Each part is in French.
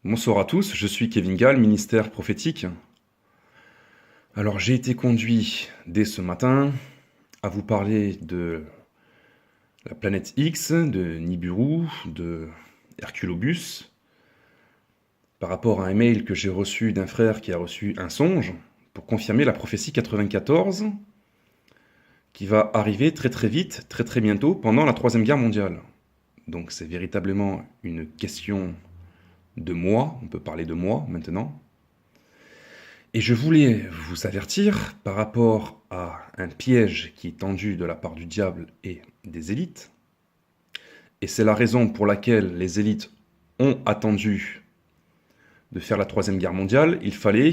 Bonsoir à tous, je suis Kevin Gall, ministère prophétique. Alors j'ai été conduit dès ce matin à vous parler de la planète X, de Nibiru, de Herculobus, par rapport à un mail que j'ai reçu d'un frère qui a reçu un songe pour confirmer la prophétie 94 qui va arriver très très vite, très très bientôt, pendant la Troisième Guerre mondiale. Donc c'est véritablement une question de moi, on peut parler de moi maintenant. Et je voulais vous avertir par rapport à un piège qui est tendu de la part du diable et des élites. Et c'est la raison pour laquelle les élites ont attendu de faire la Troisième Guerre mondiale. Il fallait,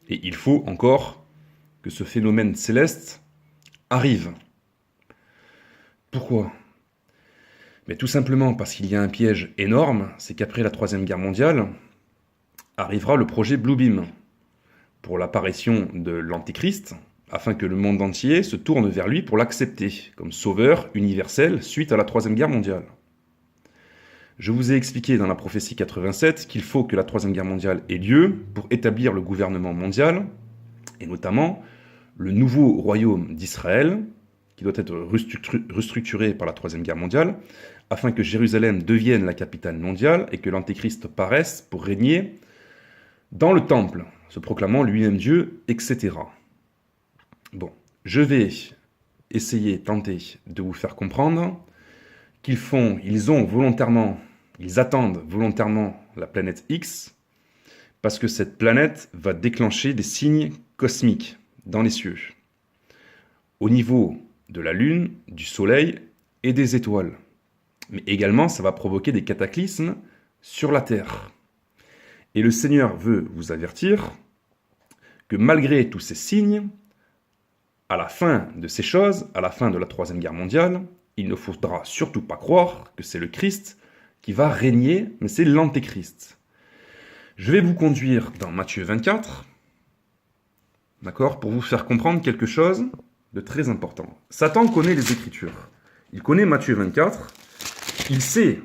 et il faut encore, que ce phénomène céleste arrive. Pourquoi ? Mais tout simplement parce qu'il y a un piège énorme, c'est qu'après la Troisième Guerre mondiale, arrivera le projet Bluebeam, pour l'apparition de l'Antéchrist, afin que le monde entier se tourne vers lui pour l'accepter comme sauveur universel suite à la Troisième Guerre mondiale. Je vous ai expliqué dans la prophétie 87 qu'il faut que la Troisième Guerre mondiale ait lieu pour établir le gouvernement mondial, et notamment le nouveau royaume d'Israël, qui doit être restructuré par la Troisième Guerre mondiale, afin que Jérusalem devienne la capitale mondiale et que l'Antéchrist paraisse pour régner dans le temple, se proclamant lui-même Dieu, etc. Bon, je vais tenter de vous faire comprendre ils attendent volontairement la planète X, parce que cette planète va déclencher des signes cosmiques dans les cieux, au niveau de la Lune, du Soleil et des étoiles. Mais également, ça va provoquer des cataclysmes sur la Terre. Et le Seigneur veut vous avertir que malgré tous ces signes, à la fin de ces choses, à la fin de la Troisième Guerre mondiale, il ne faudra surtout pas croire que c'est le Christ qui va régner, mais c'est l'Antéchrist. Je vais vous conduire dans Matthieu 24, d'accord, pour vous faire comprendre quelque chose de très important. Satan connaît les Écritures. Il connaît Matthieu 24. Il sait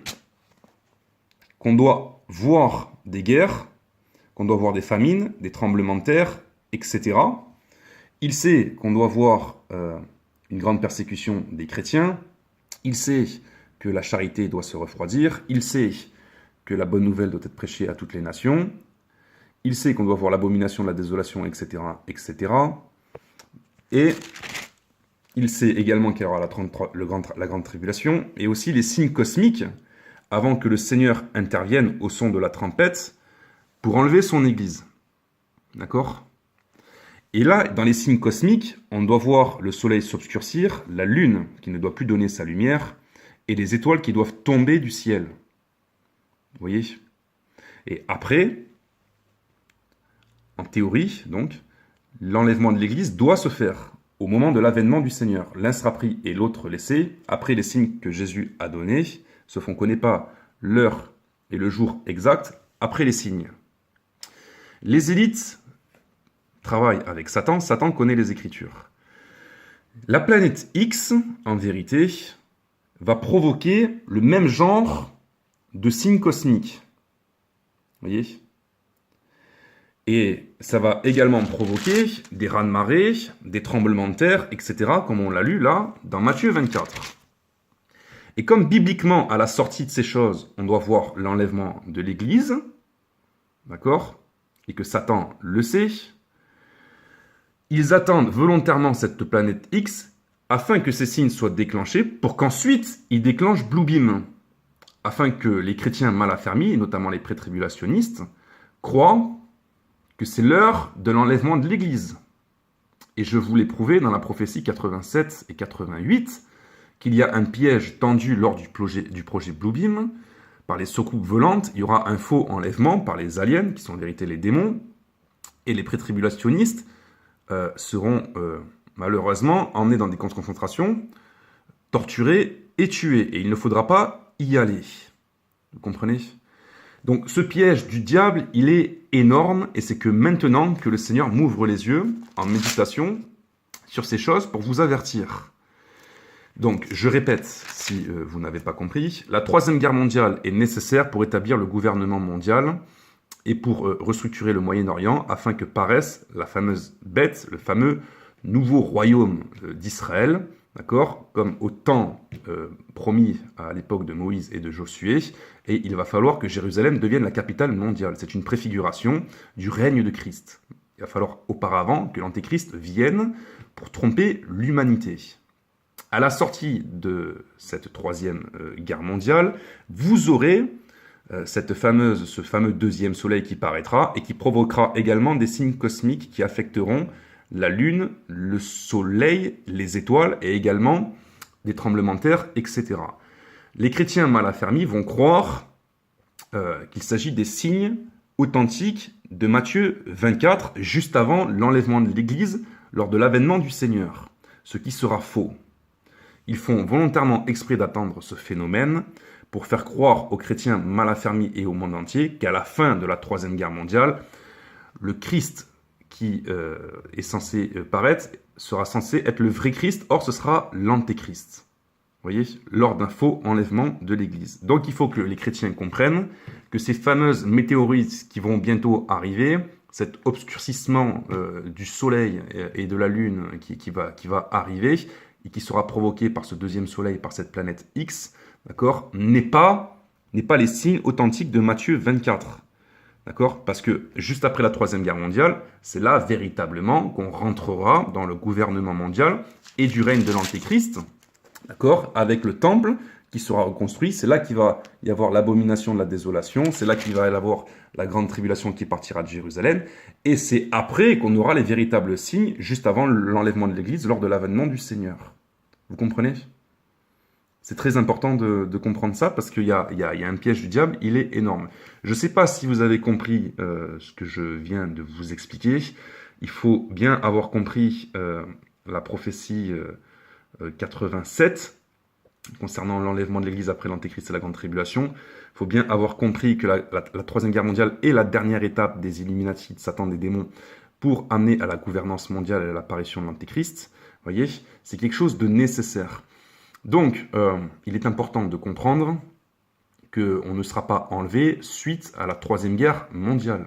qu'on doit voir des guerres, qu'on doit voir des famines, des tremblements de terre, etc. Il sait qu'on doit voir une grande persécution des chrétiens. Il sait que la charité doit se refroidir. Il sait que la bonne nouvelle doit être prêchée à toutes les nations. Il sait qu'on doit voir l'abomination de la désolation, etc., etc. Et il sait également qu'il y aura la grande tribulation et aussi les signes cosmiques avant que le Seigneur intervienne au son de la trompette pour enlever son Église. D'accord ? Et là, dans les signes cosmiques, on doit voir le soleil s'obscurcir, la lune qui ne doit plus donner sa lumière, et les étoiles qui doivent tomber du ciel. Vous voyez ? Et après, en théorie, donc, l'enlèvement de l'Église doit se faire au moment de l'avènement du Seigneur. L'un sera pris et l'autre laissé, après les signes que Jésus a donnés, sauf qu'on ne connaît pas l'heure et le jour exact, après les signes. Les élites travaillent avec Satan, Satan connaît les Écritures. La planète X, en vérité, va provoquer le même genre de signes cosmiques. Vous voyez ? Et ça va également provoquer des raz-de-marée, des tremblements de terre, etc., comme on l'a lu là, dans Matthieu 24. Et comme bibliquement, à la sortie de ces choses, on doit voir l'enlèvement de l'Église, d'accord ? Et que Satan le sait, ils attendent volontairement cette planète X afin que ces signes soient déclenchés pour qu'ensuite ils déclenchent Bluebeam, afin que les chrétiens mal affermis, et notamment les pré-tribulationnistes, croient que c'est l'heure de l'enlèvement de l'Église. Et je vous l'ai prouvé dans la prophétie 87 et 88 qu'il y a un piège tendu lors du projet Bluebeam. Par les soucoupes volantes, il y aura un faux enlèvement par les aliens, qui sont en vérité les démons, et les pré-tribulationnistes seront malheureusement emmenés dans des camps de concentration, torturés et tués. Et il ne faudra pas y aller. Vous comprenez ? Donc ce piège du diable, il est énorme, et c'est que maintenant que le Seigneur m'ouvre les yeux en méditation sur ces choses pour vous avertir. Donc je répète, si vous n'avez pas compris, la Troisième Guerre mondiale est nécessaire pour établir le gouvernement mondial et pour restructurer le Moyen-Orient afin que paraisse la fameuse bête, le fameux nouveau royaume d'Israël, d'accord, comme au temps promis à l'époque de Moïse et de Josué, et il va falloir que Jérusalem devienne la capitale mondiale. C'est une préfiguration du règne de Christ. Il va falloir auparavant que l'Antéchrist vienne pour tromper l'humanité. À la sortie de cette troisième guerre mondiale, vous aurez ce fameux deuxième soleil qui paraîtra et qui provoquera également des signes cosmiques qui affecteront la lune, le soleil, les étoiles et également des tremblements de terre, etc. Les chrétiens mal affermis vont croire qu'il s'agit des signes authentiques de Matthieu 24, juste avant l'enlèvement de l'Église lors de l'avènement du Seigneur, ce qui sera faux. Ils font volontairement exprès d'attendre ce phénomène pour faire croire aux chrétiens mal affermis et au monde entier qu'à la fin de la Troisième Guerre mondiale, le Christ qui est censé paraître sera censé être le vrai Christ, or ce sera l'Antéchrist. Vous voyez, lors d'un faux enlèvement de l'Église. Donc il faut que les chrétiens comprennent que ces fameuses météorites qui vont bientôt arriver, cet obscurcissement du Soleil et de la Lune qui va arriver, et qui sera provoqué par ce deuxième Soleil, par cette planète X, d'accord, n'est pas les signes authentiques de Matthieu 24. D'accord? Parce que juste après la Troisième Guerre mondiale, c'est là véritablement qu'on rentrera dans le gouvernement mondial et du règne de l'Antéchrist, d'accord? Avec le temple qui sera reconstruit, c'est là qu'il va y avoir l'abomination de la désolation, c'est là qu'il va y avoir la grande tribulation qui partira de Jérusalem, et c'est après qu'on aura les véritables signes, juste avant l'enlèvement de l'Église, lors de l'avènement du Seigneur. Vous comprenez? C'est très important de comprendre ça, parce qu'il y a un piège du diable, il est énorme. Je ne sais pas si vous avez compris ce que je viens de vous expliquer. Il faut bien avoir compris la prophétie 87, concernant l'enlèvement de l'Église après l'Antéchrist et la Grande Tribulation. Il faut bien avoir compris que la Troisième Guerre mondiale est la dernière étape des Illuminati, de Satan, des démons, pour amener à la gouvernance mondiale et à l'apparition de l'Antéchrist. Vous voyez, c'est quelque chose de nécessaire. Donc, il est important de comprendre qu'on ne sera pas enlevé suite à la Troisième Guerre mondiale.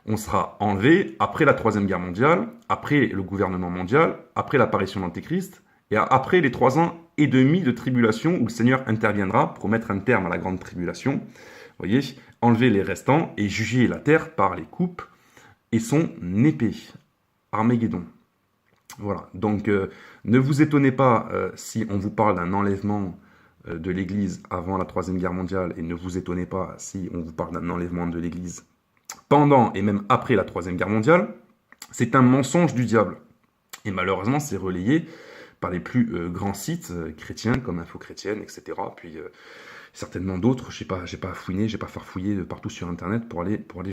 On sera enlevé après la Troisième Guerre mondiale, après le gouvernement mondial, après l'apparition de l'Antéchrist, et après les 3 ans et demi de tribulation où le Seigneur interviendra pour mettre un terme à la grande tribulation. Vous voyez, enlever les restants et juger la terre par les coupes et son épée. Armageddon. Voilà, donc ne vous étonnez pas si on vous parle d'un enlèvement de l'Église avant la Troisième Guerre mondiale, et ne vous étonnez pas si on vous parle d'un enlèvement de l'Église pendant et même après la Troisième Guerre mondiale. C'est un mensonge du diable. Et malheureusement, c'est relayé par les plus grands sites chrétiens comme Info Chrétienne, etc. Puis certainement d'autres, j'ai pas fouiné, j'ai pas farfouillé partout sur Internet pour aller